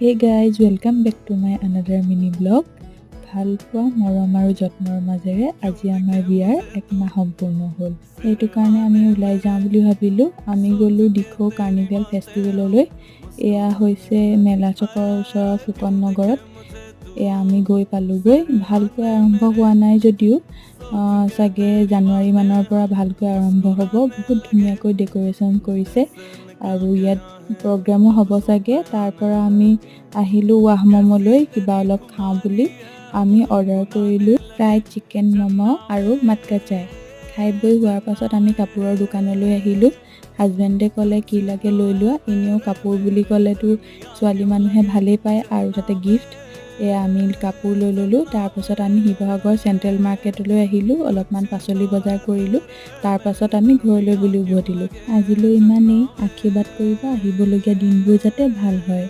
Hey guys, welcome back to my another mini vlog. ভাল পোৱা মৰম আৰু যত্নৰ মাজেৰে আজি আমাৰ বিয়াৰ এক মাহ সম্পূৰ্ণ হ'ল। এইটো কাৰণে আমি ওলাই যাওঁ বুলি ভাবিলো। আমি গলো দিখৌ কাৰ্নিভেল ফেষ্টিভেললৈ। এয়া হৈছে মেলা চকৰ ওচৰৰ ফুকন নগৰত। এয়া আমি গৈ পালোগৈ। ভালকৈ আৰম্ভ হোৱা নাই যদিও চাগে জানুৱাৰী মানৰ পৰা ভালকৈ আৰম্ভ হ'ব। বহুত ধুনীয়াকৈ ডেকোৰেশ্যন কৰিছে আৰু ইয়াত প্ৰগ্ৰামো হ'ব চাগে। তাৰ পৰা আমি আহিলো ৱাহমমলৈ কিবা অলপ খাওঁ বুলি। আমি অৰ্ডাৰ কৰিলোঁ ফ্ৰাইড চিকেন ম'ম' আৰু মাটকা চাই। খাই বৈ হোৱাৰ পাছত আমি কাপোৰৰ দোকানলৈ আহিলোঁ। হাজবেণ্ডে ক'লে কি লাগে লৈ লোৱা। এনেও কাপোৰ বুলি ক'লেতো ছোৱালী মানুহে ভালেই পায় আৰু তাতে গিফ্ট। এয়া আমি কাপোৰ লৈ ল'লোঁ। তাৰপাছত আমি শিৱসাগৰ চেণ্ট্ৰেল মাৰ্কেটলৈ আহিলোঁ। অলপমান পাচলি বজাৰ কৰিলোঁ। তাৰপাছত আমি ঘৰলৈ বুলি উভতিলোঁ। আজিলৈ ইমানেই। আশীৰ্বাদ কৰিবা আহিবলগীয়া দিনবোৰ যাতে ভাল হয়।